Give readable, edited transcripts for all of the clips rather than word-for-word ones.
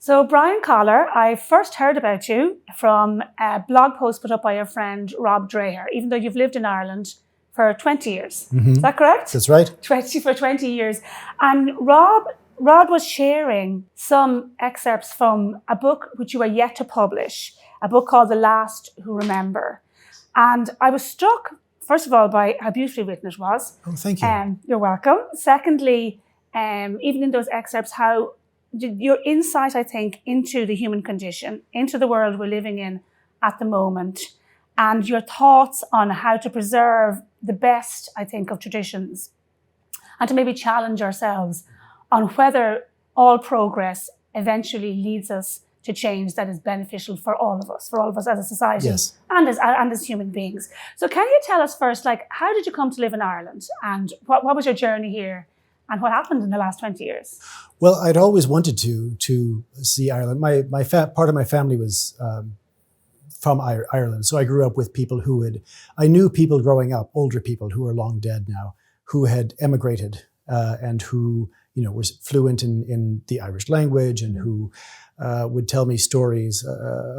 So Brian Kaller, I first heard about you from a blog post put up by your friend Rob Dreher, even though you've lived in Ireland for 20 years. Is that correct? That's right. 20 years. And Rob was sharing some excerpts from a book which you are yet to publish, a book called The Last Who Remember. And I was struck, first of all, by how beautifully written it was. Oh, thank you. You're welcome. Secondly, even in those excerpts, how your insight, I think, into the human condition, into the world we're living in at the moment, and your thoughts on how to preserve the best, I think, of traditions, and to maybe challenge ourselves on whether all progress eventually leads us to change that is beneficial for all of us as a society, yes. and as human beings. So can you tell us first, like, how did you come to live in Ireland, and what was your journey here? And what happened in the last 20 years? Well, I'd always wanted to see Ireland. Part of my family was from Ireland, so I grew up with people I knew people growing up, older people who are long dead now, who had emigrated and who were fluent in the Irish language, and who would tell me stories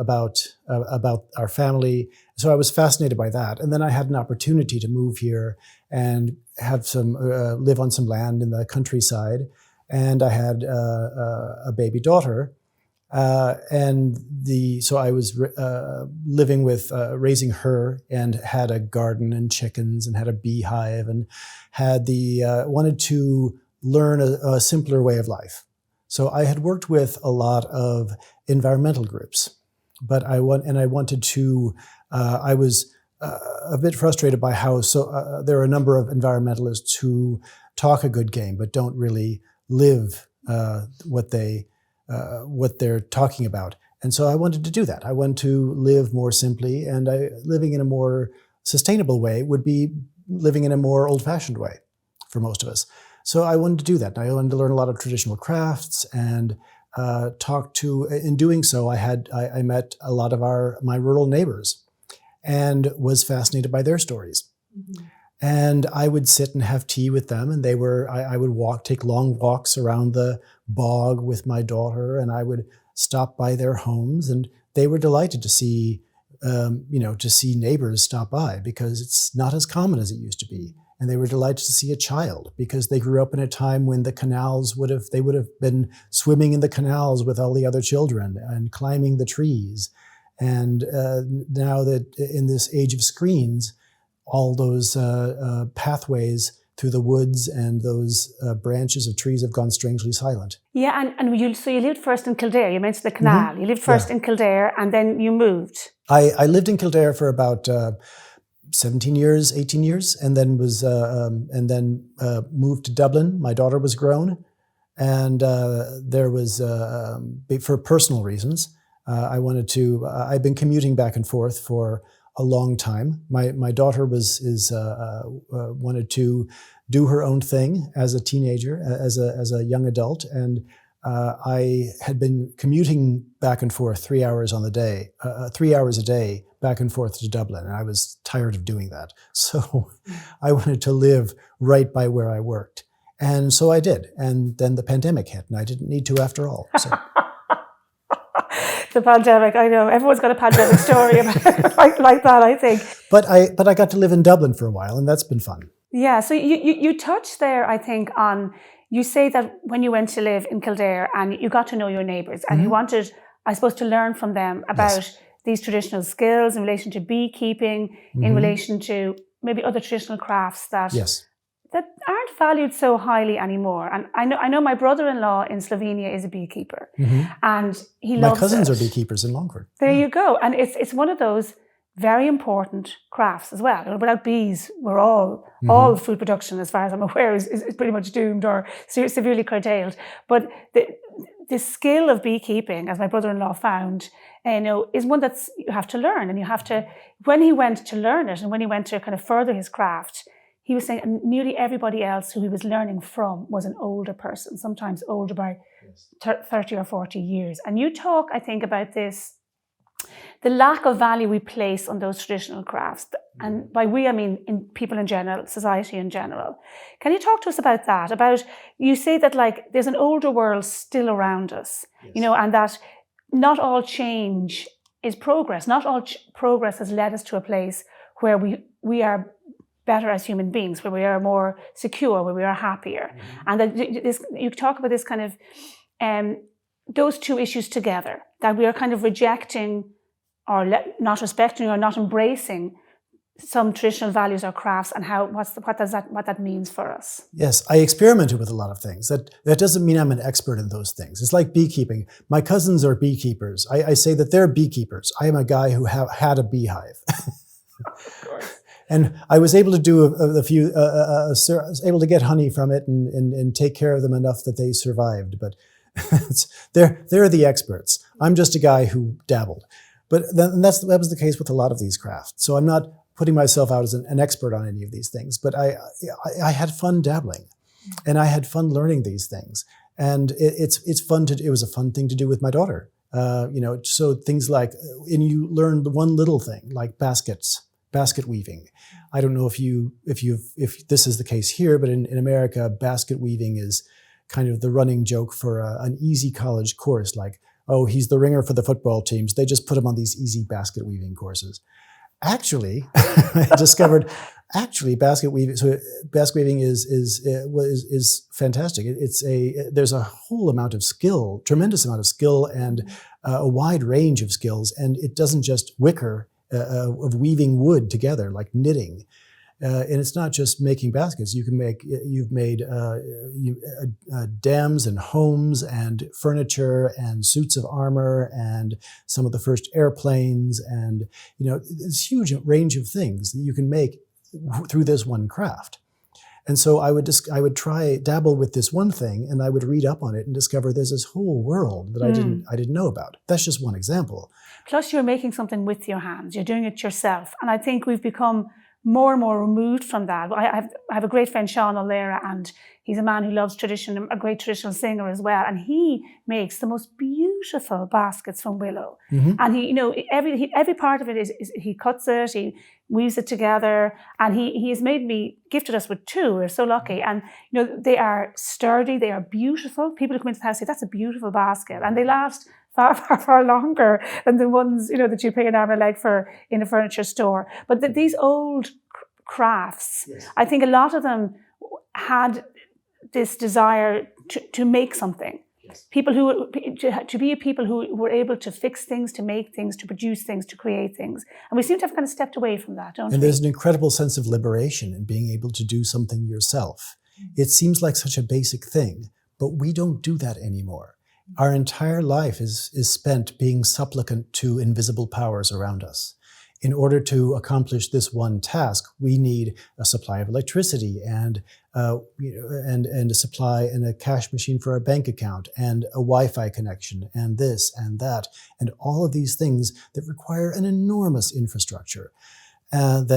about our family. So I was fascinated by that. And then I had an opportunity to move here and have live on some land in the countryside. And I had a baby daughter. So I was living with, raising her, and had a garden and chickens and had a beehive, and had wanted to learn a simpler way of life. So I had worked with a lot of environmental groups, but I was a bit frustrated by how there are a number of environmentalists who talk a good game but don't really live what they're talking about. And so I wanted to do that. I wanted to live more simply, and living in a more sustainable way would be living in a more old-fashioned way for most of us. So I wanted to do that. I wanted to learn a lot of traditional crafts, and in doing so, I met a lot of my rural neighbors, and was fascinated by their stories. Mm-hmm. And I would sit and have tea with them, and I would take long walks around the bog with my daughter, and I would stop by their homes, and they were delighted to see neighbors stop by, because it's not as common as it used to be. And they were delighted to see a child, because they grew up in a time when the canals would have been swimming in the canals with all the other children and climbing the trees. And now that in this age of screens, all those pathways through the woods and those branches of trees have gone strangely silent. Yeah, and you lived first in Kildare. You mentioned the canal. Mm-hmm. You lived first in Kildare, and then you moved. I lived in Kildare for about 18 years, and then moved to Dublin. My daughter was grown, and there was, for personal reasons, I've been commuting back and forth for a long time. My daughter wanted to do her own thing as a teenager, as a young adult, and I had been commuting back and forth 3 hours a day, back and forth to Dublin, and I was tired of doing that. So I wanted to live right by where I worked. And so I did. And then the pandemic hit, and I didn't need to after all. So. The pandemic, I know. Everyone's got a pandemic story like that, I think. But I got to live in Dublin for a while, and that's been fun. Yeah, so you touched there, I think, on, you say that when you went to live in Kildare and you got to know your neighbours, and you wanted, I suppose, to learn from them about these traditional skills in relation to beekeeping, in relation to maybe other traditional crafts that aren't valued so highly anymore. And I know my brother-in-law in Slovenia is a beekeeper, and he loves it. My cousins are beekeepers in Longford. There you go. And it's one of those very important crafts as well. Without bees, we're all food production, as far as I'm aware, is pretty much doomed or severely curtailed. But the skill of beekeeping, as my brother-in-law found, is one that you have to learn. And you have to, when he went to learn it, and when he went to kind of further his craft, he was saying nearly everybody else who he was learning from was an older person, sometimes older by 30 or 40 years. And you talk, I think, about this, the lack of value we place on those traditional crafts. And by we, I mean in people in general, society in general. Can you talk to us about that? About, you say that like there's an older world still around us, you know, and that not all change is progress. Not all progress has led us to a place where we are better as human beings, where we are more secure, where we are happier. And that you talk about this kind of, those two issues together, that we are kind of rejecting or not respecting or not embracing some traditional values or crafts, and what that means for us. Yes, I experimented with a lot of things. That doesn't mean I'm an expert in those things. It's like beekeeping. My cousins are beekeepers. I say that they're beekeepers. I am a guy who had a beehive. Of course. And I was able to do able to get honey from it and take care of them enough that they survived. But they're the experts. I'm just a guy who dabbled. But that was the case with a lot of these crafts. So I'm not putting myself out as an expert on any of these things, but I had fun dabbling, and I had fun learning these things. And it's fun it was a fun thing to do with my daughter. You know, so things like, and you learn the one little thing like basket weaving. I don't know if this is the case here, but in America, basket weaving is kind of the running joke for an easy college course, like, oh, he's the ringer for the football teams. They just put him on these easy basket weaving courses. Actually, I discovered basket weaving is fantastic. There's a whole amount of skill, tremendous amount of skill, and a wide range of skills. And it doesn't just wicker of weaving wood together like knitting. And it's not just making baskets. You've made dams and homes and furniture and suits of armor and some of the first airplanes, and you know, this huge range of things that you can make through this one craft. And so I would dabble with this one thing, and I would read up on it and discover there's this whole world that I didn't know about. That's just one example. Plus, you're making something with your hands. You're doing it yourself, and I think we've become more and more removed from that. I have a great friend, Sean O'Leary, and he's a man who loves tradition, a great traditional singer as well. And he makes the most beautiful baskets from willow. Mm-hmm. And he, you know, every part of it is he cuts it, he weaves it together, and he has gifted us with two. We're so lucky. And you know, they are sturdy, they are beautiful. People who come into the house say, that's a beautiful basket, and they last far, far, far longer than the ones, you know, that you pay an arm and a leg for in a furniture store. But these old crafts, yes, I think a lot of them had this desire to make something. Yes. People to be people who were able to fix things, to make things, to produce things, to create things. And we seem to have kind of stepped away from that, don't we? And there's an incredible sense of liberation in being able to do something yourself. It seems like such a basic thing, but we don't do that anymore. Our entire life is spent being supplicant to invisible powers around us. In order to accomplish this one task, we need a supply of electricity and a supply and a cash machine for our bank account and a Wi-Fi connection and this and that and all of these things that require an enormous infrastructure. And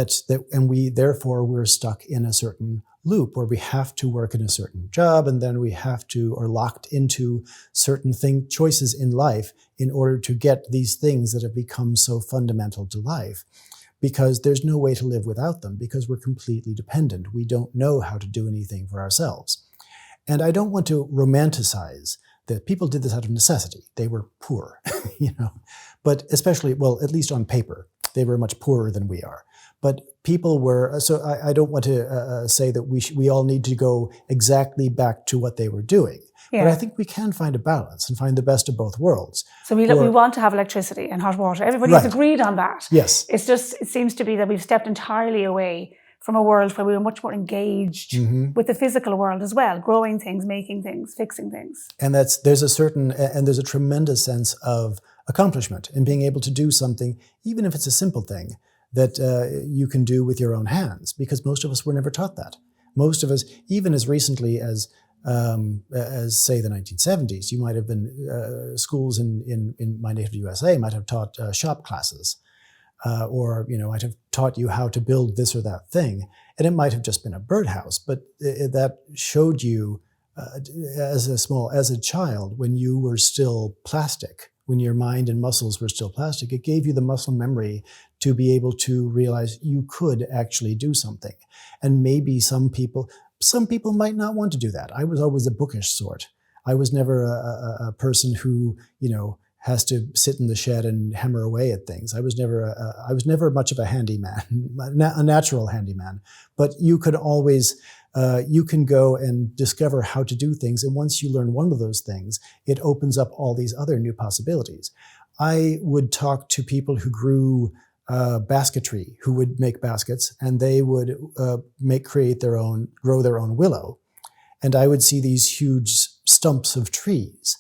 we're stuck in a certain loop where we have to work in a certain job, and then are locked into certain choices in life in order to get these things that have become so fundamental to life, because there's no way to live without them, because we're completely dependent. We don't know how to do anything for ourselves. And I don't want to romanticize that people did this out of necessity. They were poor, you know, but especially, well, at least on paper, they were much poorer than we are. But people were, so I don't want to say that we all need to go exactly back to what they were doing. Yeah. But I think we can find a balance and find the best of both worlds. So we want to have electricity and hot water. Everybody's agreed on that. Yes. It seems to be that we've stepped entirely away from a world where we were much more engaged with the physical world as well, growing things, making things, fixing things. And there's a tremendous sense of accomplishment in being able to do something, even if it's a simple thing, that you can do with your own hands, because most of us were never taught that. Most of us, even as recently as say the 1970s, you might have been schools in my native USA might have taught shop classes, or you might have taught you how to build this or that thing, and it might have just been a birdhouse, but that showed you as a child, when you were still plastic, when your mind and muscles were still plastic, it gave you the muscle memory to be able to realize you could actually do something. And maybe some people might not want to do that. I was always a bookish sort. I was never a person who, has to sit in the shed and hammer away at things. I was never much of a handyman, a natural handyman. But you could always, you can go and discover how to do things. And once you learn one of those things, it opens up all these other new possibilities. I would talk to people who grew basketry, who would make baskets, and they would grow their own willow. And I would see these huge stumps of trees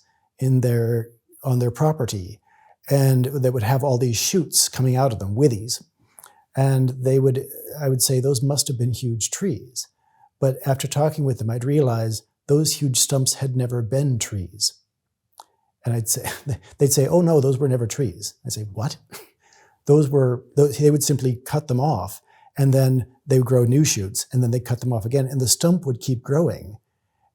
on their property, and that would have all these shoots coming out of them, withies. And I would say those must have been huge trees. But after talking with them, I'd realize those huge stumps had never been trees. And they'd say, oh no, those were never trees. I'd say, what? They would simply cut them off, and then they would grow new shoots, and then they'd cut them off again, and the stump would keep growing,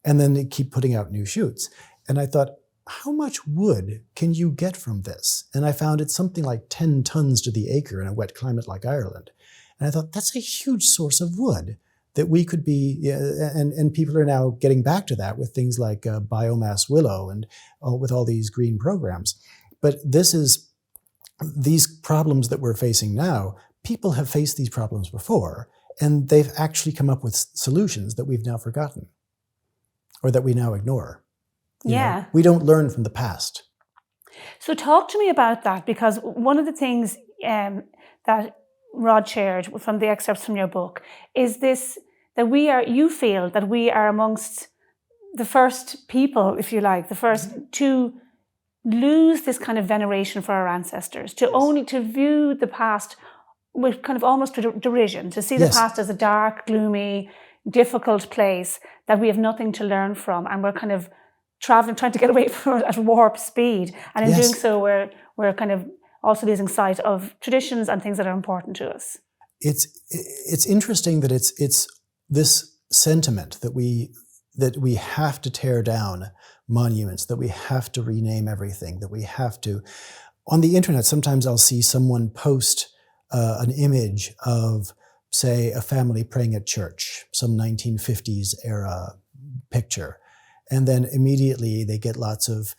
and then they'd keep putting out new shoots. And I thought, how much wood can you get from this? And I found it's something like 10 tons to the acre in a wet climate like Ireland. And I thought, that's a huge source of wood that we could be, and people are now getting back to that with things like biomass willow and with all these green programs. But these problems that we're facing now, people have faced these problems before, and they've actually come up with solutions that we've now forgotten or that we now ignore. Yeah. We don't learn from the past. So talk to me about that, because one of the things that Rod shared from the excerpts from your book is this, that you feel that we are amongst the first people, if you like, the first to lose this kind of veneration for our ancestors, to view the past with kind of almost derision, to see the past as a dark, gloomy, difficult place that we have nothing to learn from, and we're kind of trying to get away from it at warp speed. And in doing so, we're kind of also losing sight of traditions and things that are important to us. It's interesting that it's this sentiment that we have to tear down monuments, that we have to rename everything, that we have to. On the internet, sometimes I'll see someone post an image of, say, a family praying at church, some 1950s era picture. And then immediately they get lots of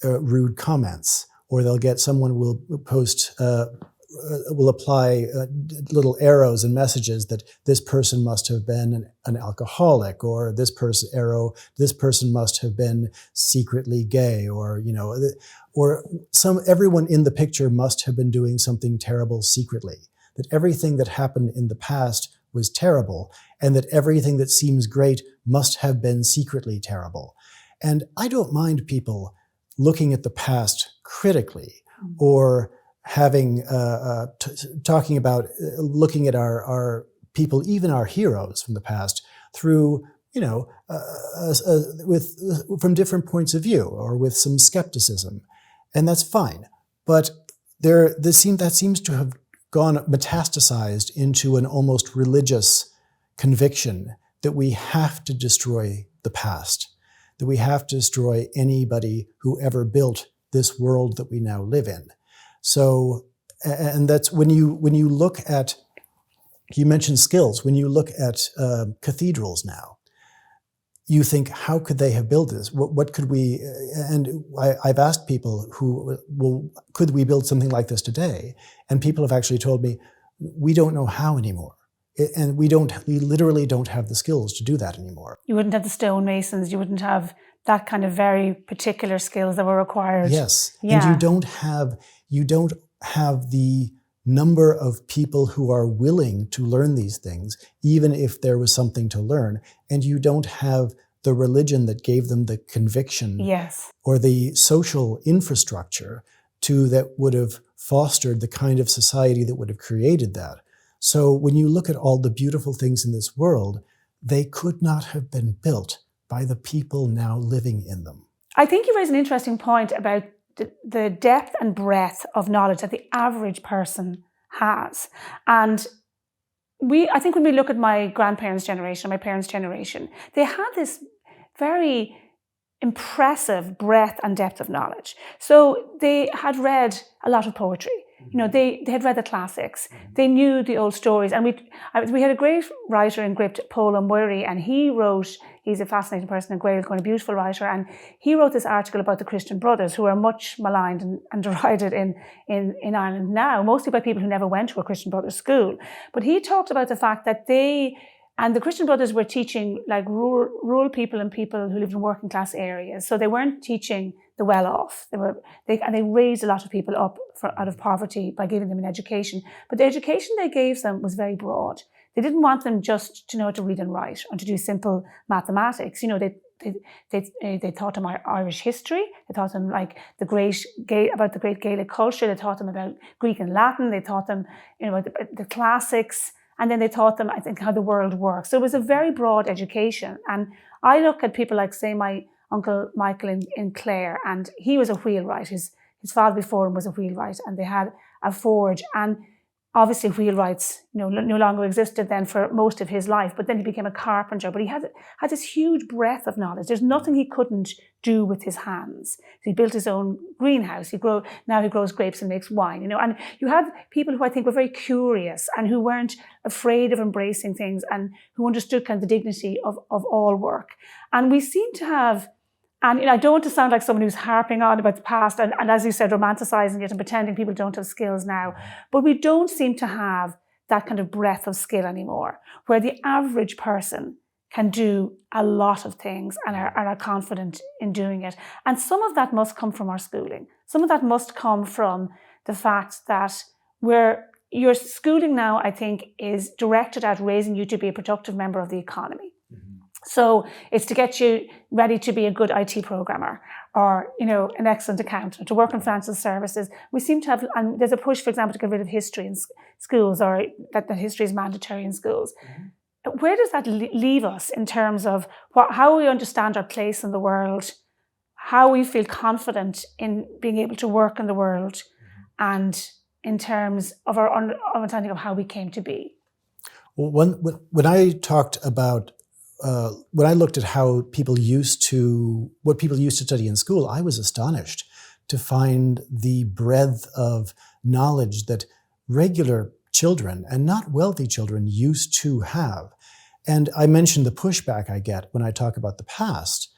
rude comments, or someone will post, will apply little arrows and messages that this person must have been an alcoholic, or this person must have been secretly gay, or everyone in the picture must have been doing something terrible secretly. That everything that happened in the past was terrible, and that everything that seems great must have been secretly terrible. And I don't mind people looking at the past critically, or having talking about looking at our people, even our heroes from the past, through from different points of view, or with some skepticism, and that's fine. But that seems to have gone metastasized into an almost religious conviction that we have to destroy the past, that we have to destroy anybody who ever built this world that we now live in. So, and that's when you look at, you mentioned skills, when you look at cathedrals now, you think, how could they have built this? What could we, and I've asked people could we build something like this today? And people have actually told me, we don't know how anymore. And we literally don't have the skills to do that anymore. You wouldn't have the stonemasons, you wouldn't have that kind of very particular skills that were required. Yes, yeah. And you don't have the number of people who are willing to learn these things, even if there was something to learn. And you don't have the religion that gave them the conviction, or the social infrastructure that would have fostered the kind of society that would have created that. So when you look at all the beautiful things in this world, they could not have been built by the people now living in them. I think you raise an interesting point about the depth and breadth of knowledge that the average person has. And I think when we look at my grandparents' generation, my parents' generation, they had this very impressive breadth and depth of knowledge. So they had read a lot of poetry. You know, they had read the classics. They knew the old stories. And we had a great writer in Gript, Paul O'Murray, and he's a fascinating person in Gaelic, a beautiful writer, and he wrote this article about the Christian Brothers, who are much maligned and derided in Ireland now, mostly by people who never went to a Christian Brothers school. But he talked about the fact that the Christian Brothers were teaching like rural people and people who lived in working class areas. So they weren't teaching the well-off. They raised a lot of people up out of poverty by giving them an education. But the education they gave them was very broad. They didn't want them just to know how to read and write and to do simple mathematics. You know, they taught them Irish history. They taught them like about the great Gaelic culture. They taught them about Greek and Latin. They taught them, you know, the classics. And then they taught them, I think, how the world works. So it was a very broad education. And I look at people like, say, my Uncle Michael in Clare, and he was a wheelwright. His father before him was a wheelwright, and they had a forge. And obviously wheelwrights, you know, no longer existed then for most of his life, but then he became a carpenter. But he had this huge breadth of knowledge. There's nothing he couldn't do with his hands. So he built his own greenhouse. Now he grows grapes and makes wine, you know. And you had people who I think were very curious and who weren't afraid of embracing things and who understood kind of the dignity of all work. And we seem to have, and you know, I don't want to sound like someone who's harping on about the past and as you said, romanticizing it and pretending people don't have skills now. But we don't seem to have that kind of breadth of skill anymore, where the average person can do a lot of things and are confident in doing it. And some of that must come from our schooling. Some of that must come from the fact that your schooling now, I think, is directed at raising you to be a productive member of the economy. So it's to get you ready to be a good IT programmer or, you know, an excellent accountant, to work in financial services. We seem to have, and there's a push, for example, to get rid of history in schools, or that history is mandatory in schools. Mm-hmm. Where does that leave us in terms of how we understand our place in the world, how we feel confident in being able to work in the world, and in terms of our understanding of how we came to be? Well, when I talked about when I looked at what people used to study in school, I was astonished to find the breadth of knowledge that regular children and not wealthy children used to have. And I mentioned the pushback I get when I talk about the past.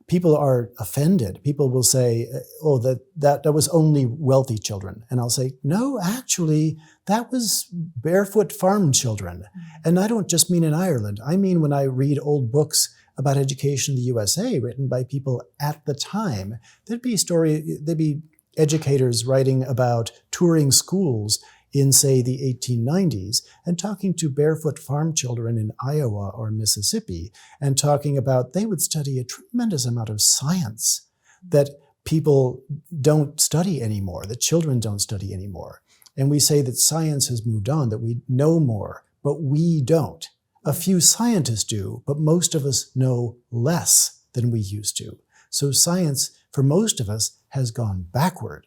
People are offended. People will say, oh, that was only wealthy children. And I'll say, no, actually, that was barefoot farm children. And I don't just mean in Ireland. I mean when I read old books about education in the USA written by people at the time, there'd be educators writing about touring schools in, say, the 1890s and talking to barefoot farm children in Iowa or Mississippi and talking about they would study a tremendous amount of science that people don't study anymore, that children don't study anymore. And we say that science has moved on, that we know more, but we don't. A few scientists do, but most of us know less than we used to. So science, for most of us, has gone backward.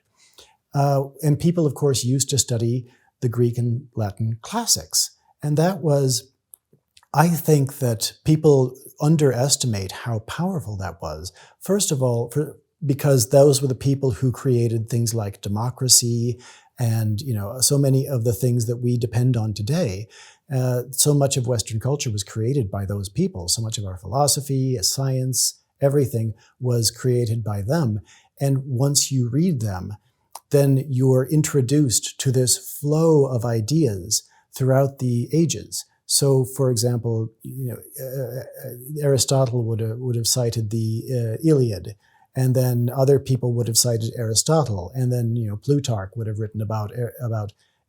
And people, of course, used to study the Greek and Latin classics. And that was, I think that people underestimate how powerful that was. First of all, because those were the people who created things like democracy and, you know, so many of the things that we depend on today. So much of Western culture was created by those people. So much of our philosophy, science, everything was created by them. And once you read them, then you're introduced to this flow of ideas throughout the ages. So, for example, you know, Aristotle would have cited the Iliad, and then other people would have cited Aristotle, and then, you know, Plutarch would have written about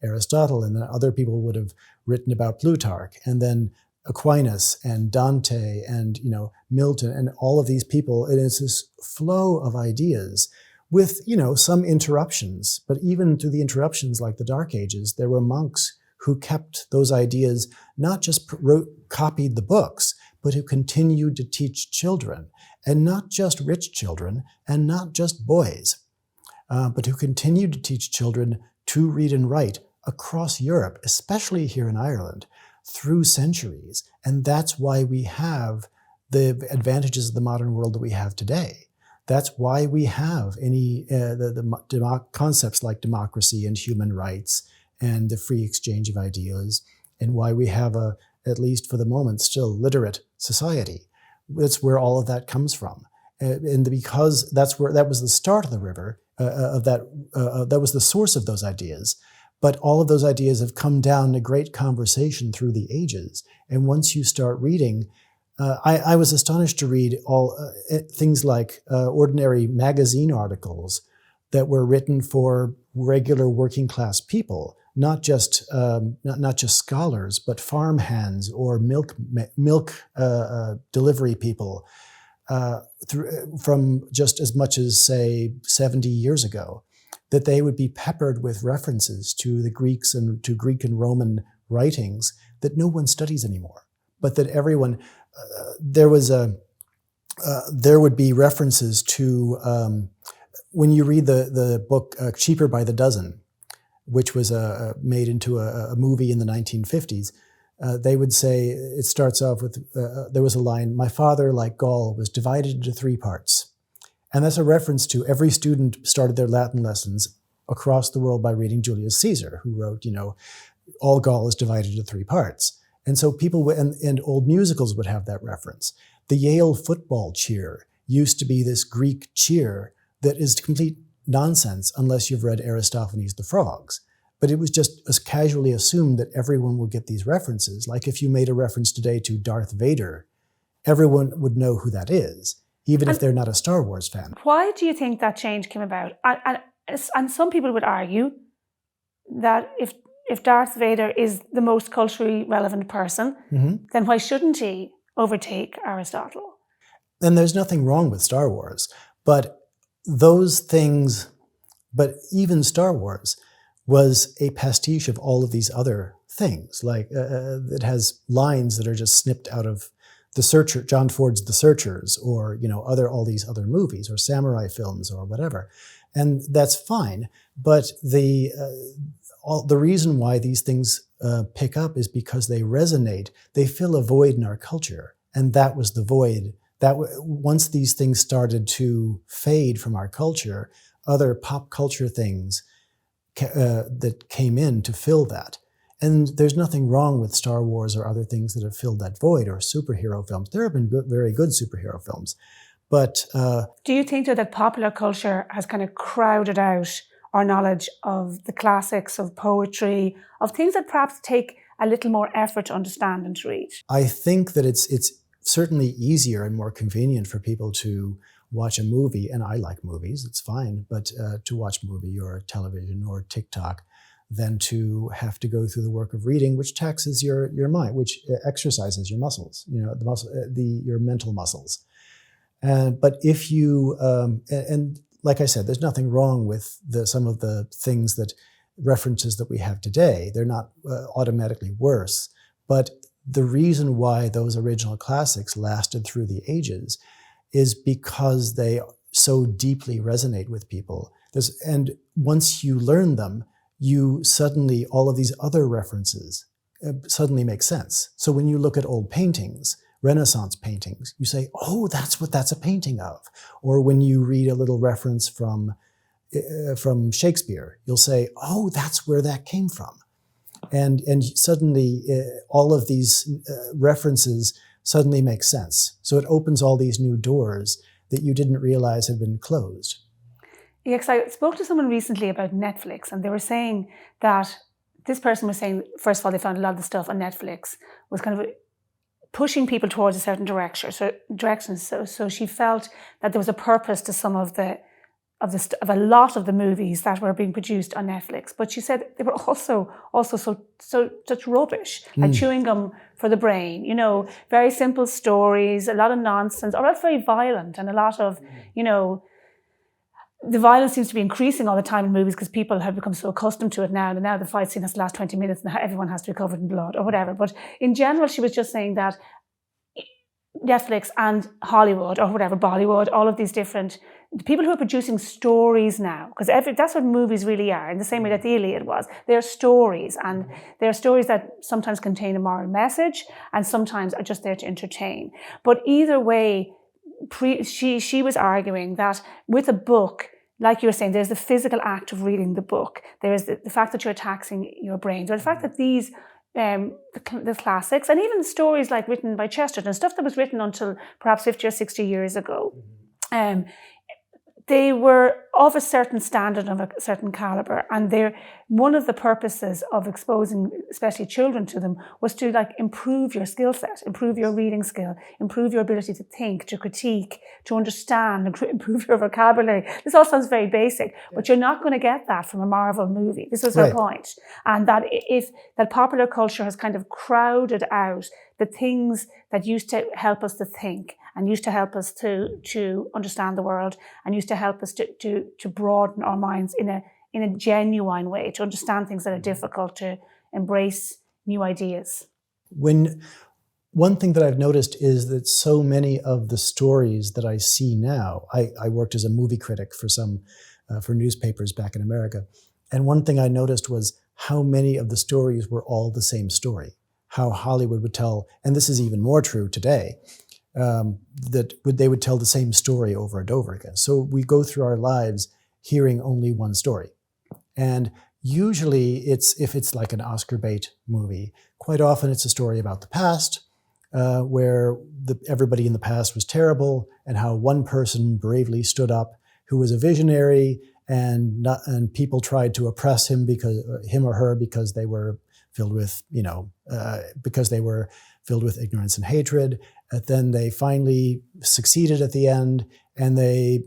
Aristotle, and then other people would have written about Plutarch, and then Aquinas and Dante and, you know, Milton and all of these people. And it's this flow of ideas with, you know, some interruptions. But even through the interruptions, like the Dark Ages, there were monks who kept those ideas, not just copied the books, but who continued to teach children, and not just rich children, and not just boys, but who continued to teach children to read and write across Europe, especially here in Ireland, through centuries. And that's why we have the advantages of the modern world that we have today. That's why we have the concepts like democracy and human rights and the free exchange of ideas, and why we have at least for the moment, still literate society. That's where all of that comes from. And because that was the start of the river, that was the source of those ideas. But all of those ideas have come down to great conversation through the ages. And once you start reading, I was astonished to read all things like ordinary magazine articles that were written for regular working class people, not just scholars, but farm hands or milk delivery people, from just as much as, say, 70 years ago, that they would be peppered with references to the Greeks and to Greek and Roman writings that no one studies anymore, but that everyone, there would be references to, when you read the book Cheaper by the Dozen, which was made into a movie in the 1950s, they would say, it starts off with, there was a line, "My father, like Gaul, was divided into 3 parts." And that's a reference to every student started their Latin lessons across the world by reading Julius Caesar, who wrote, all Gaul is divided into 3 parts. And so people, and old musicals would have that reference. The Yale football cheer used to be this Greek cheer that is complete nonsense unless you've read Aristophanes' The Frogs. But it was just as casually assumed that everyone would get these references. Like if you made a reference today to Darth Vader, everyone would know who that is, even if they're not a Star Wars fan. Why do you think that change came about? And some people would argue that if Darth Vader is the most culturally relevant person, then why shouldn't he overtake Aristotle? And there's nothing wrong with Star Wars, but those things, but even Star Wars was a pastiche of all of these other things. Like it has lines that are just snipped out of The Searcher, John Ford's The Searchers, or all these other movies or samurai films or whatever, and that's fine. But the reason why these things pick up is because they resonate. They fill a void in our culture, and that was the void. That once these things started to fade from our culture, other pop culture things that came in to fill that. And there's nothing wrong with Star Wars or other things that have filled that void, or superhero films. There have been very good superhero films. But do you think that popular culture has kind of crowded out our knowledge of the classics, of poetry, of things that perhaps take a little more effort to understand and to read? I think that it's certainly easier and more convenient for people to watch a movie, and I like movies, it's fine, but to watch a movie or television or TikTok than to have to go through the work of reading, which taxes your mind, which exercises your muscles, your mental muscles. But if you, and like I said, there's nothing wrong with some of the things references that we have today. They're not automatically worse, but the reason why those original classics lasted through the ages is because they so deeply resonate with people. And once you learn them, you suddenly, all of these other references suddenly make sense. So when you look at old paintings, Renaissance paintings, you say, oh, that's what that's a painting of. Or when you read a little reference from Shakespeare, you'll say, oh, that's where that came from. And suddenly all of these references suddenly make sense. So it opens all these new doors that you didn't realize had been closed. Yeah, because I spoke to someone recently about Netflix, and they were saying that this person was saying, first of all, they found a lot of the stuff on Netflix was kind of pushing people towards a certain direction. So she felt that there was a purpose to some of a lot of the movies that were being produced on Netflix. But she said they were also such rubbish, like chewing gum for the brain. Very simple stories, a lot of nonsense, or very violent, and a lot of the violence seems to be increasing all the time in movies because people have become so accustomed to it now. And now the fight scene has to last 20 minutes and everyone has to be covered in blood or whatever. But in general, she was just saying that Netflix and Hollywood or whatever, Bollywood, all of these different people who are producing stories now, because that's what movies really are, in the same way that the Iliad was. They're stories, and they're stories that sometimes contain a moral message and sometimes are just there to entertain. But either way, she was arguing that with a book, like you were saying, there's the physical act of reading the book. There is the fact that you're taxing your brains, or the fact that these the classics, and even stories like written by Chesterton, stuff that was written until perhaps 50 or 60 years ago, they were of a certain standard, of a certain caliber, and one of the purposes of exposing especially children to them was to like improve your skill set, improve your reading skill, improve your ability to think, to critique, to understand, improve your vocabulary. This all sounds very basic, but you're not going to get that from a Marvel movie. This was her point. And that if that popular culture has kind of crowded out the things that used to help us to think, and used to help us to understand the world, and used to help us to broaden our minds in a genuine way, to understand things that are difficult, to embrace new ideas. One thing that I've noticed is that so many of the stories that I see now, I worked as a movie critic for newspapers back in America, and one thing I noticed was how many of the stories were all the same story. How Hollywood would tell, and this is even more true today, that they would tell the same story over and over again. So we go through our lives hearing only one story. And usually if it's like an Oscar bait movie, quite often it's a story about the past, where everybody in the past was terrible, and how one person bravely stood up who was a visionary, and people tried to oppress him or her because they were filled with, ignorance and hatred. And then they finally succeeded at the end, and they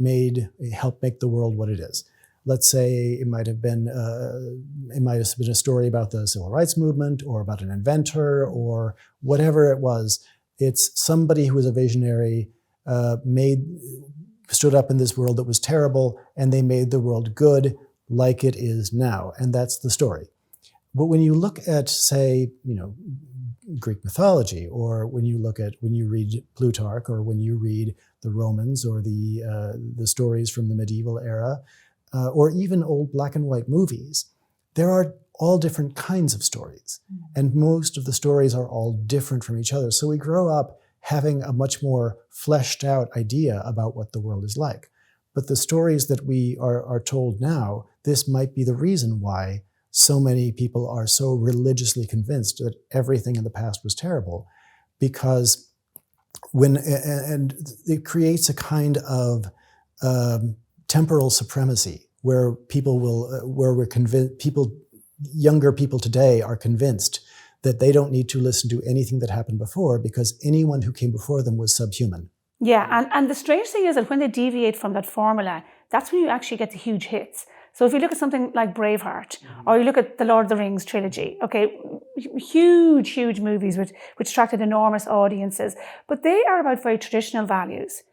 helped make the world what it is. Let's say it might have been a story about the civil rights movement, or about an inventor, or whatever it was. It's somebody who was a visionary, stood up in this world that was terrible, and they made the world good like it is now. And that's the story. But when you look at, say, Greek mythology, or when you read Plutarch, or when you read the Romans, or the stories from the medieval era, or even old black and white movies, there are all different kinds of stories. And most of the stories are all different from each other. So we grow up having a much more fleshed out idea about what the world is like. But the stories that we are told now, this might be the reason why so many people are so religiously convinced that everything in the past was terrible, because and it creates a kind of temporal supremacy where younger people today are convinced that they don't need to listen to anything that happened before, because anyone who came before them was subhuman. Yeah, and the strange thing is that when they deviate from that formula, that's when you actually get the huge hits. So if you look at something like Braveheart, or you look at the Lord of the Rings trilogy, okay, huge movies which attracted enormous audiences, but they are about very traditional values,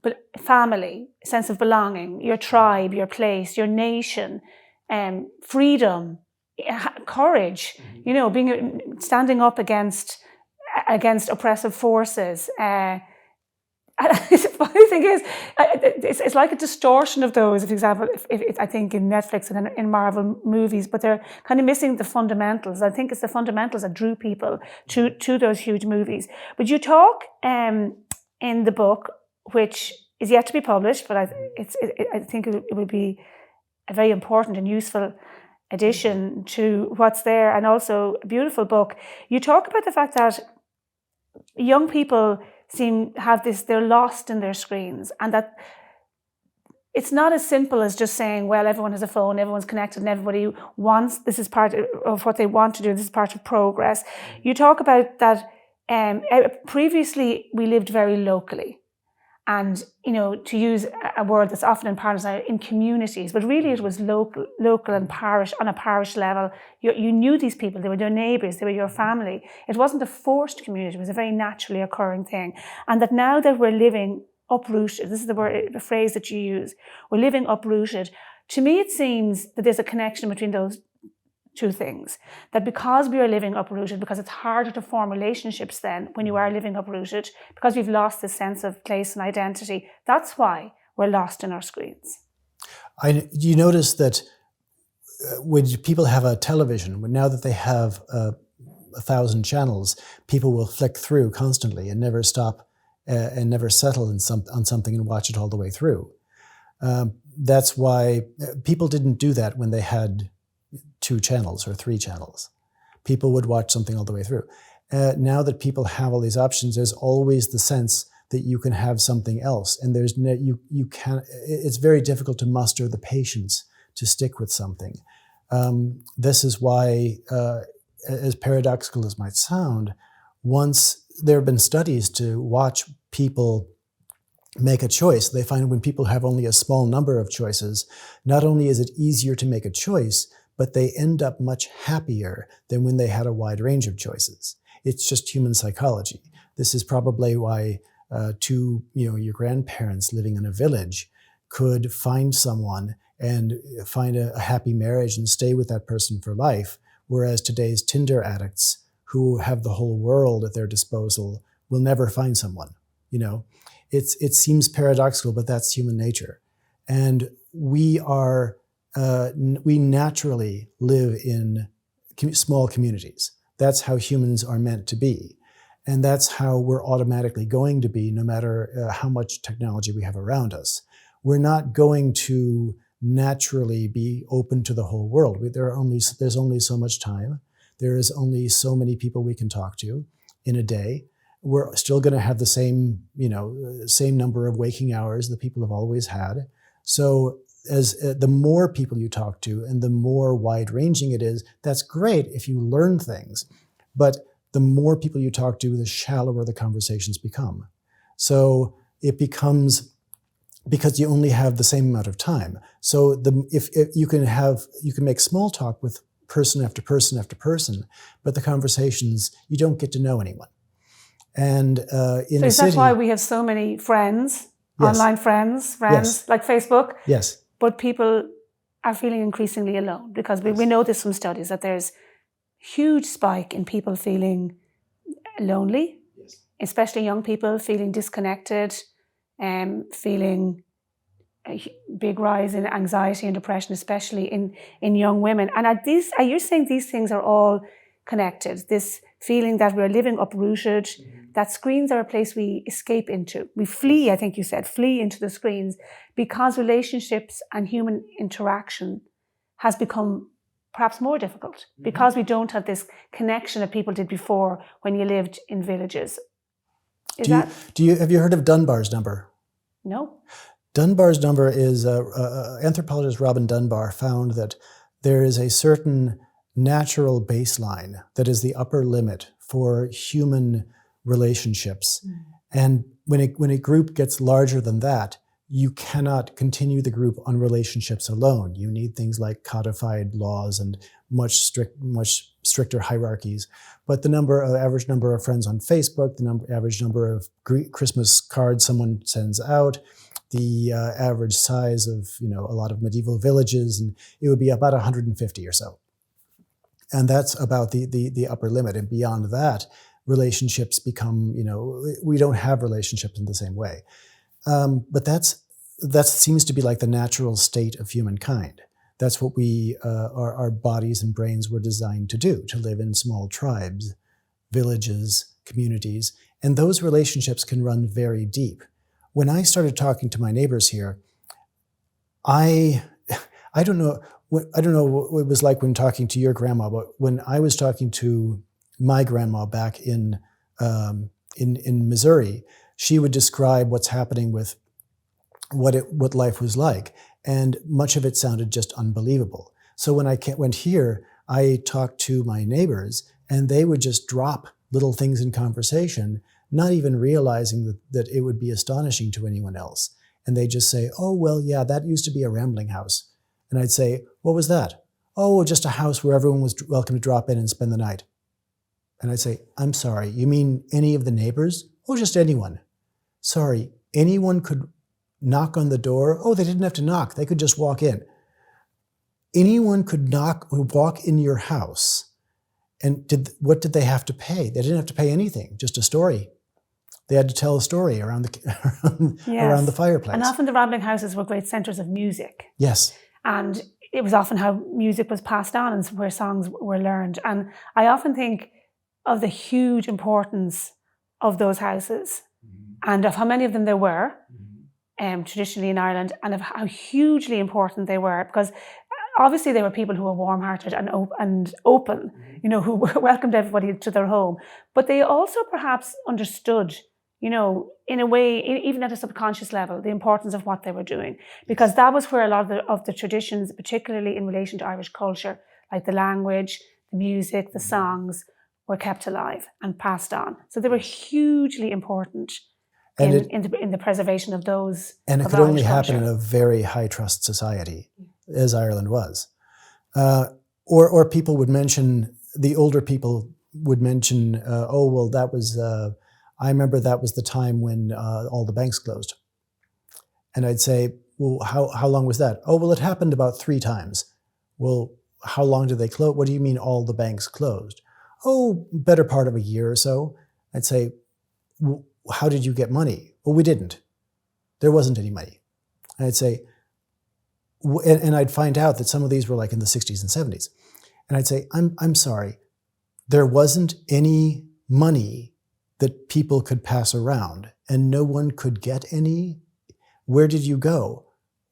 but family, sense of belonging, your tribe, your place, your nation, freedom, courage, standing up against oppressive forces. The funny thing is, it's like a distortion of those. For example, if I think in Netflix and in Marvel movies, but they're kind of missing the fundamentals. I think it's the fundamentals that drew people to those huge movies. But you talk in the book, which is yet to be published, but I think it would be a very important and useful addition to what's there, and also a beautiful book. You talk about the fact that young people they're lost in their screens, and that it's not as simple as just saying, well, everyone has a phone, everyone's connected, and everybody this is part of what they want to do, this is part of progress. You talk about that previously we lived very locally, and to use a word that's often in parlance now, in communities, but really it was local and parish, on a parish level. You knew these people, they were your neighbours, they were your family. It wasn't a forced community, it was a very naturally occurring thing. And that now that we're living uprooted, this is the phrase that you use, we're living uprooted. To me, it seems that there's a connection between those two things. That because we are living uprooted, because it's harder to form relationships then when you are living uprooted, because we've lost this sense of place and identity, that's why we're lost in our screens. You notice that when people have a television, now that they have 1,000 channels, people will flick through constantly and never stop and never settle on something and watch it all the way through. That's why people didn't do that when they had 2 channels or 3 channels. People would watch something all the way through. Now that people have all these options, there's always the sense that you can have something else, and you can. It's very difficult to muster the patience to stick with something. This is why, as paradoxical as it might sound, once there have been studies to watch people make a choice, they find when people have only a small number of choices, not only is it easier to make a choice, but they end up much happier than when they had a wide range of choices. It's just human psychology. This is probably why your grandparents living in a village could find someone and find a happy marriage and stay with that person for life, whereas today's Tinder addicts who have the whole world at their disposal will never find someone. It seems paradoxical, but that's human nature. And we naturally live in small communities. That's how humans are meant to be. And that's how we're automatically going to be, no matter how much technology we have around us. We're not going to naturally be open to the whole world. There's only so much time. There is only so many people we can talk to in a day. We're still going to have the same number of waking hours that people have always had. So as the more people you talk to and the more wide-ranging it is, that's great if you learn things. But the more people you talk to, the shallower the conversations become. So it becomes, because you only have the same amount of time. So if you can make small talk with person after person after person, but the conversations, you don't get to know anyone. And in a city, that's why we have so many friends, yes. Online friends, yes. like Facebook. Yes. But people are feeling increasingly alone, because we know this from studies that there's huge spike in people feeling lonely, yes. especially young people feeling disconnected, feeling a big rise in anxiety and depression, especially in young women. And are you saying these things are all connected? This feeling that we're living uprooted, that screens are a place we escape into. We flee, I think you said, flee into the screens, because relationships and human interaction has become perhaps more difficult, because we don't have this connection that people did before when you lived in villages. Have you heard of Dunbar's number? No. Dunbar's number is, anthropologist Robin Dunbar found that there is a certain natural baseline that is the upper limit for human relationships. And when a group gets larger than that, you cannot continue the group on relationships alone. You need things like codified laws and much stricter hierarchies. But the average number of friends on Facebook, the average number of Christmas cards someone sends out, the average size of a lot of medieval villages, and it would be about 150 or so. And that's about the upper limit. And beyond that, relationships become, we don't have relationships in the same way. But that seems to be like the natural state of humankind. That's what our bodies and brains were designed to do, to live in small tribes, villages, communities. And those relationships can run very deep. When I started talking to my neighbors here, I don't know what it was like when talking to your grandma, but when I was talking to my grandma back in Missouri, she would describe what's happening with what life was like, and much of it sounded just unbelievable. So when I went here, I talked to my neighbors, and they would just drop little things in conversation, not even realizing that it would be astonishing to anyone else. And they just say, "Oh, well, yeah, that used to be a rambling house." And I'd say, "What was that?" "Oh, just a house where everyone was welcome to drop in and spend the night." And I'd say, "I'm sorry, you mean any of the neighbors?" "Oh, just anyone." "Sorry, anyone could knock on the door?" "Oh, they didn't have to knock, they could just walk in." Anyone could walk in your house. And what did they have to pay? They didn't have to pay anything, just a story. They had to tell a story around the fireplace. And often the rambling houses were great centres of music. Yes. And it was often how music was passed on and where songs were learned. And I often think of the huge importance of those houses and of how many of them there were traditionally in Ireland, and of how hugely important they were, because obviously they were people who were warm-hearted and open, who welcomed everybody to their home. But they also perhaps understood, in a way, even at a subconscious level, the importance of what they were doing, because that was where a lot of the traditions, particularly in relation to Irish culture, like the language, the music, the songs, were kept alive and passed on. So they were hugely important in the preservation of those. And it could only happen in a very high trust society, as Ireland was. Or people would mention, the older people would mention, that was, I remember that was the time when all the banks closed. And I'd say, well, how long was that? Oh, well, it happened about 3 times. Well, how long did they close? What do you mean all the banks closed? Oh, better part of a year or so. I'd say, well, how did you get money? Well, we didn't. There wasn't any money. And I'd say, and I'd find out that some of these were like in the 60s and 70s. And I'd say, I'm sorry, there wasn't any money that people could pass around and no one could get any. Where did you go?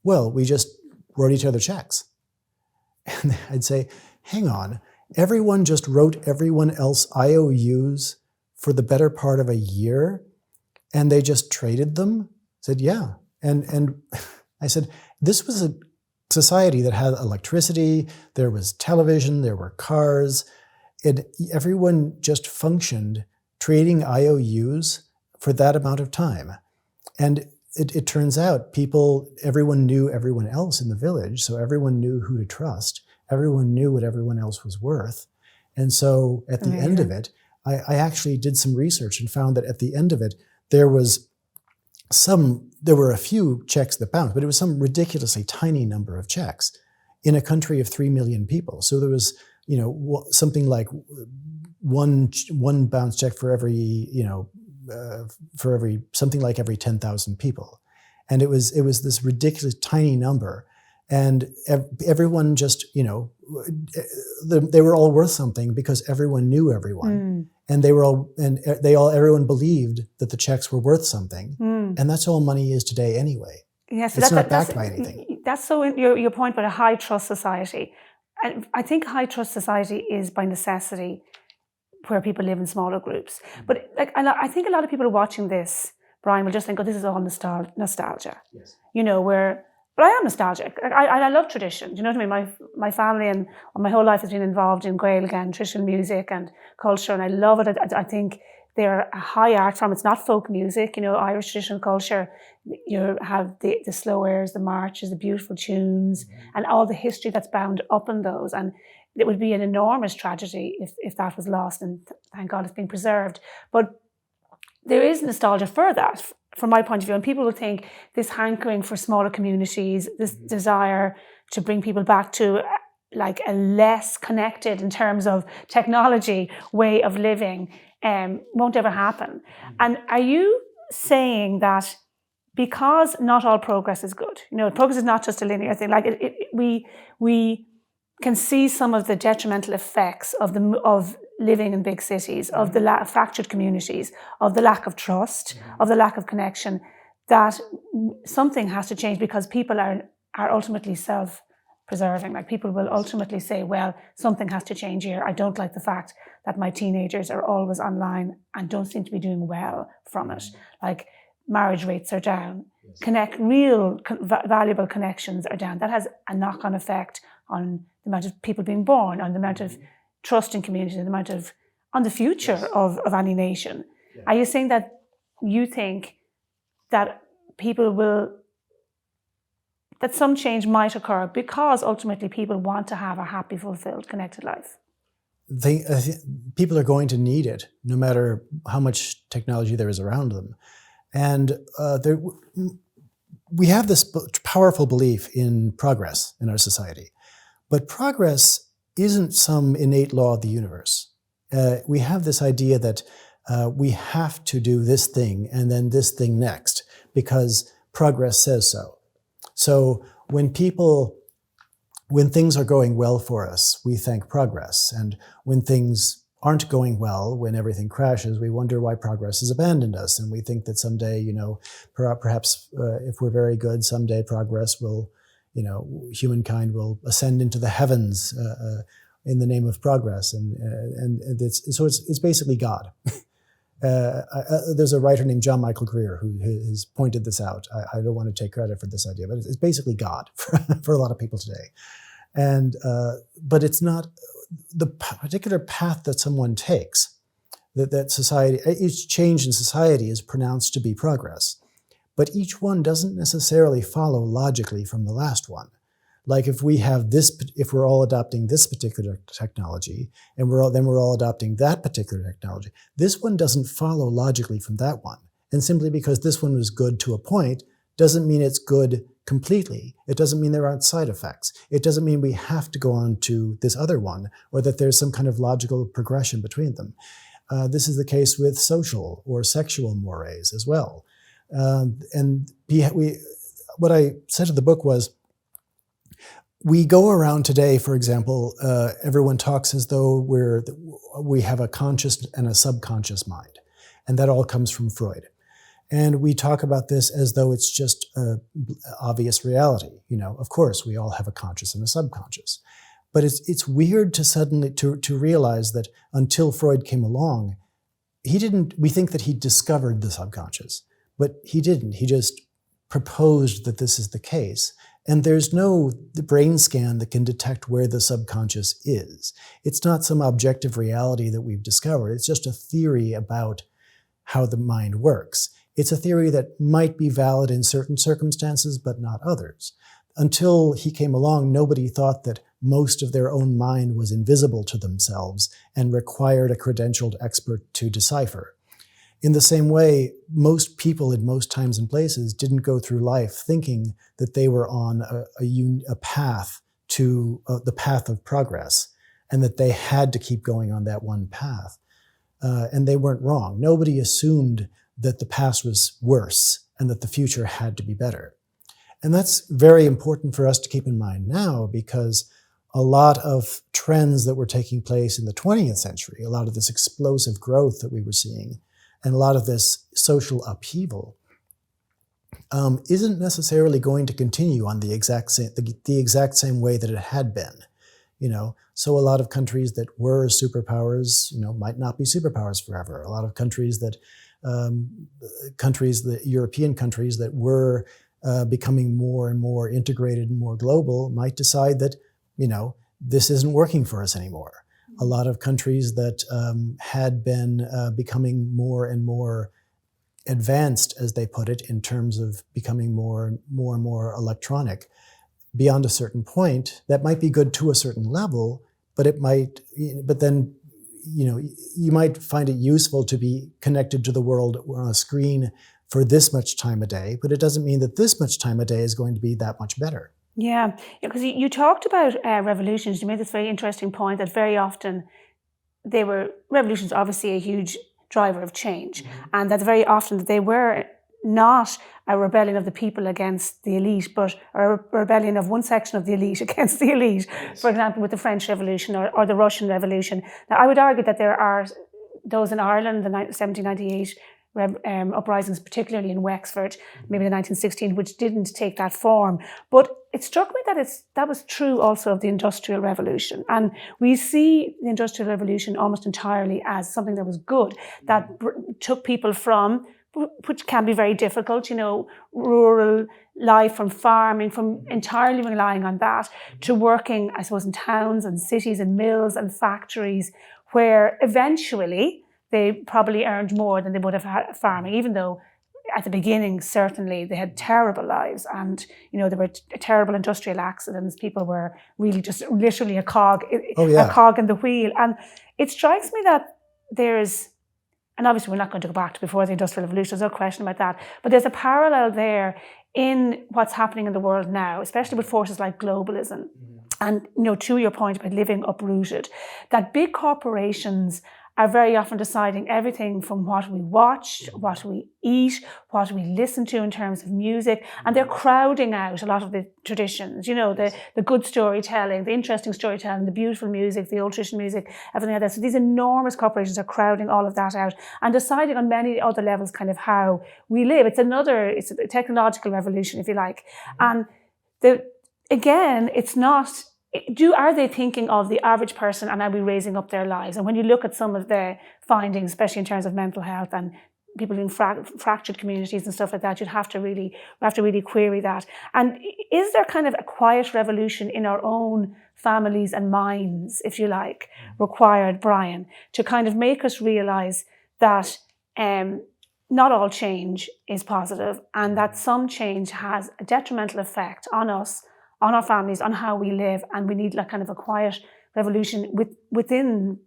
Well, we just wrote each other checks. And I'd say, hang on, everyone just wrote everyone else IOUs for the better part of a year and they just traded them? I said, yeah. And I said, this was a society that had electricity, there was television, there were cars, and everyone just functioned trading IOUs for that amount of time. And it turns out everyone knew everyone else in the village, so everyone knew who to trust. Everyone knew what everyone else was worth. And so at the end of it, I actually did some research and found that at the end of it, there were a few checks that bounced, but it was some ridiculously tiny number of checks in a country of 3 million people. So there was, something like one bounce check for every, every 10,000 people. And it was this ridiculous tiny number. And everyone just, they were all worth something because everyone knew everyone. And everyone believed that the checks were worth something. And that's all money is today anyway. Yes, it's not backed by anything. That's so your point about a high trust society. And I think high trust society is by necessity where people live in smaller groups. But I think a lot of people watching this, Brian, will just think, oh, this is all nostalgia. Yes. But I am nostalgic. I love tradition. Do you know what I mean? My family and my whole life has been involved in Gaelic and traditional music and culture, and I love it. I think they're a high art form. It's not folk music. Irish traditional culture, you have the slow airs, the marches, the beautiful tunes, and all the history that's bound up in those. And it would be an enormous tragedy if that was lost, and thank God it's being preserved. But there is nostalgia for that, from my point of view, and people will think this hankering for smaller communities, this desire to bring people back to like a less connected in terms of technology way of living won't ever happen. And are you saying that because not all progress is good, progress is not just a linear thing, like we can see some of the detrimental effects of living in big cities, of the fractured communities, of the lack of trust, of the lack of connection, that something has to change because people are ultimately self-preserving. Like people will ultimately say, well, something has to change here. I don't like the fact that my teenagers are always online and don't seem to be doing well from it. Like marriage rates are down. Real valuable connections are down. That has a knock-on effect on the amount of people being born, on the amount of trust in community, and the amount of on the future of any nation. Yeah. Are you saying that you think that that some change might occur because ultimately people want to have a happy, fulfilled, connected life? People are going to need it, no matter how much technology there is around them. And we have this powerful belief in progress in our society. But progress isn't some innate law of the universe. We have this idea that we have to do this thing and then this thing next because progress says so. So when things are going well for us, we thank progress. And when things aren't going well, when everything crashes, we wonder why progress has abandoned us. And we think that someday, perhaps if we're very good, someday progress will, humankind will ascend into the heavens in the name of progress. And it's basically God. There's a writer named John Michael Greer who has pointed this out. I don't want to take credit for this idea, but it's basically God for a lot of people today. And but it's not the particular path that someone takes, that society, each change in society is pronounced to be progress. But each one doesn't necessarily follow logically from the last one. Like if we're all adopting this particular technology, and we're all adopting that particular technology, this one doesn't follow logically from that one. And simply because this one was good to a point doesn't mean it's good completely. It doesn't mean there aren't side effects. It doesn't mean we have to go on to this other one, or that there's some kind of logical progression between them. This is the case with social or sexual mores as well. What I said to the book was, we go around today, for example, everyone talks as though we have a conscious and a subconscious mind, and that all comes from Freud. And we talk about this as though it's just an obvious reality. Of course, we all have a conscious and a subconscious. But it's weird to suddenly to realize that until Freud came along, we think that he discovered the subconscious, but he didn't. He just proposed that this is the case. And there's no brain scan that can detect where the subconscious is. It's not some objective reality that we've discovered. It's just a theory about how the mind works. It's a theory that might be valid in certain circumstances, but not others. Until he came along, nobody thought that most of their own mind was invisible to themselves and required a credentialed expert to decipher. In the same way, most people in most times and places didn't go through life thinking that they were on a path to the path of progress, and that they had to keep going on that one path. And they weren't wrong. Nobody assumed that the past was worse and that the future had to be better. And that's very important for us to keep in mind now, because a lot of trends that were taking place in the 20th century, a lot of this explosive growth that we were seeing, and a lot of this social upheaval isn't necessarily going to continue on the exact same way that it had been. So a lot of countries that were superpowers, might not be superpowers forever. A lot of countries the European countries that were becoming more and more integrated and more global might decide that, this isn't working for us anymore. A lot of countries that had been becoming more and more advanced, as they put it, in terms of becoming more and more electronic, beyond a certain point, that might be good to a certain level, but then you might find it useful to be connected to the world on a screen for this much time a day, but it doesn't mean that this much time a day is going to be that much better. Yeah, because you talked about revolutions. You made this very interesting point that very often revolutions obviously a huge driver of change, and that very often they were not a rebellion of the people against the elite, but a rebellion of one section of the elite against the elite. Yes. For example, with the French Revolution or the Russian Revolution. Now, I would argue that there are those in Ireland, the 1798 uprisings, particularly in Wexford, maybe the 1916, which didn't take that form. But it struck me that that was true also of the Industrial Revolution. And we see the Industrial Revolution almost entirely as something that was good, that took people from, which can be very difficult, rural life, from farming, from entirely relying on that, to working, I suppose, in towns and cities and mills and factories, where eventually they probably earned more than they would have had farming, even though at the beginning, certainly, they had terrible lives, and, there were terrible industrial accidents. People were really just literally a cog in the wheel. And it strikes me that and obviously we're not going to go back to before the Industrial Revolution, there's no question about that, but there's a parallel there in what's happening in the world now, especially with forces like globalism. And, to your point about living uprooted, that big corporations are very often deciding everything from what we watch, what we eat, what we listen to in terms of music, and they're crowding out a lot of the traditions, you know, the good storytelling, the interesting storytelling, the beautiful music, the old-traditional music, everything like that. So these enormous corporations are crowding all of that out and deciding on many other levels kind of how we live. It's a technological revolution, if you like. And again, it's not... Are they thinking of the average person and are we raising up their lives? And when you look at some of the findings, especially in terms of mental health and people in fractured communities and stuff like that, we have to really query that. And is there kind of a quiet revolution in our own families and minds, if you like, required, Brian, to kind of make us realise that not all change is positive and that some change has a detrimental effect on us, on our families, on how we live, and we need like kind of a quiet revolution within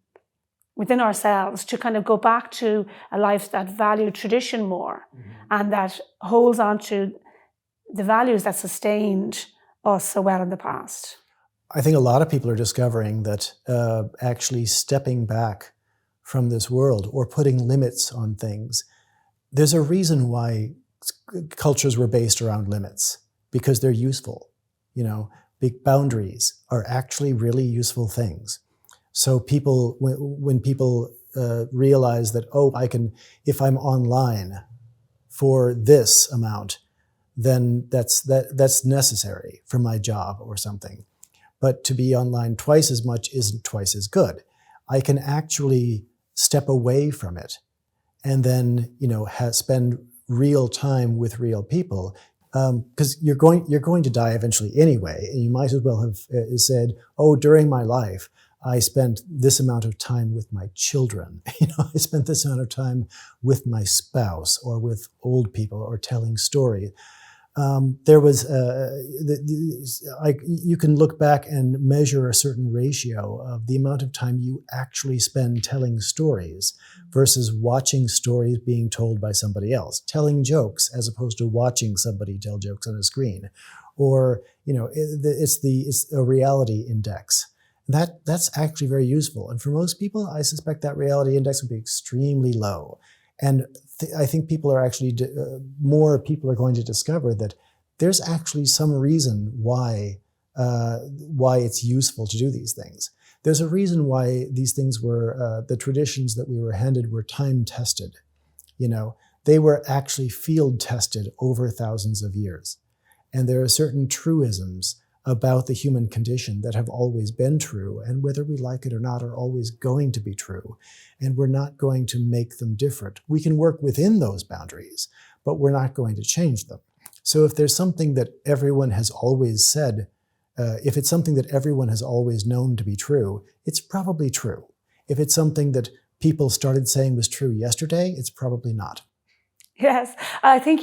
ourselves to kind of go back to a life that valued tradition more and that holds on to the values that sustained us so well in the past. I think a lot of people are discovering that actually stepping back from this world or putting limits on things, there's a reason why cultures were based around limits, because they're useful. You know, big boundaries are actually really useful things. So people, when people realize that, oh, I can, if I'm online for this amount, then that's necessary for my job or something. But to be online twice as much isn't twice as good. I can actually step away from it and then, you know, spend real time with real people. Because you're going to die eventually anyway, and you might as well have said, "Oh, during my life, I spent this amount of time with my children. You know, I spent this amount of time with my spouse, or with old people, or telling stories." There was you can look back and measure a certain ratio of the amount of time you actually spend telling stories versus watching stories being told by somebody else, telling jokes as opposed to watching somebody tell jokes on a screen, or you know, it's a reality index. That's actually very useful, and for most people, I suspect that reality index would be extremely low. And I think people are actually, more people are going to discover that there's actually some reason why it's useful to do these things. There's a reason why these things were, the traditions that we were handed were time tested. You know, they were actually field tested over thousands of years. And there are certain truisms about the human condition that have always been true, and whether we like it or not are always going to be true, and we're not going to make them different. We can work within those boundaries, but we're not going to change them. So if there's something that everyone has always said, if it's something that everyone has always known to be true, it's probably true. If it's something that people started saying was true yesterday, it's probably not. Yes, I think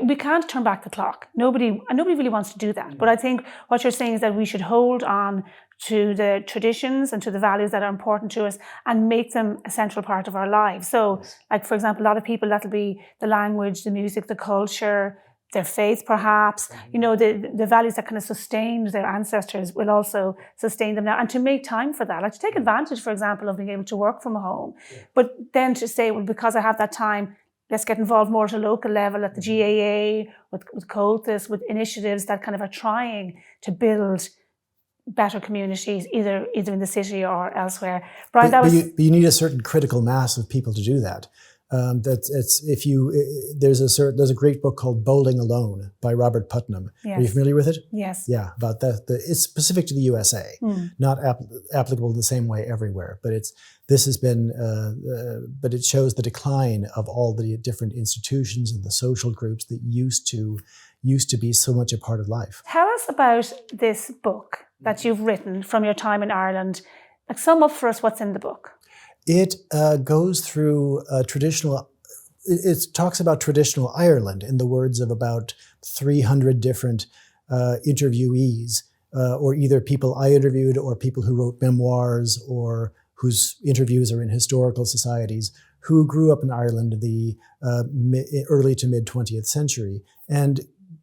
we can't turn back the clock. Nobody really wants to do that. But I think what you're saying is that we should hold on to the traditions and to the values that are important to us and make them a central part of our lives. So, like, for example, a lot of people, that'll be the language, the music, the culture, their faith, perhaps. You know, the values that kind of sustained their ancestors will also sustain them now. And to make time for that, like to take advantage, for example, of being able to work from home. But then to say, well, because I have that time, let's get involved more at a local level, at the GAA, with COTUS, with initiatives that kind of are trying to build better communities, either in the city or elsewhere. Brian, but you need a certain critical mass of people to do that. There's a great book called Bowling Alone by Robert Putnam. Yes. Are you familiar with it? Yes. Yeah, about that. It's specific to the USA, not applicable the same way everywhere. But but it shows the decline of all the different institutions and the social groups that used to be so much a part of life. Tell us about this book that you've written from your time in Ireland. Like, sum up for us what's in the book. It goes through it talks about traditional Ireland in the words of about 300 different interviewees, or either people I interviewed or people who wrote memoirs or whose interviews are in historical societies, who grew up in Ireland in the early to mid 20th century, and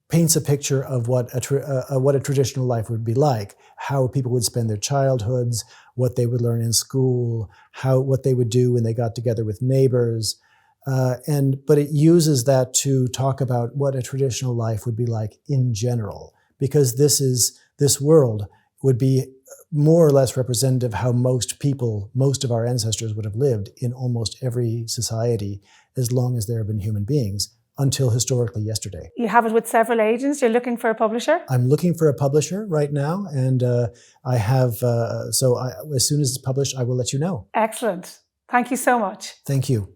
paints a picture of what a traditional life would be like, how people would spend their childhoods, what they would learn in school, what they would do when they got together with neighbors. But it uses that to talk about what a traditional life would be like in general, because this world would be more or less representative of how most of our ancestors would have lived in almost every society as long as there have been human beings, until historically yesterday. You have it with several agents. You're looking for a publisher? I'm looking for a publisher right now, and I have, as soon as it's published, I will let you know. Excellent. Thank you so much. Thank you.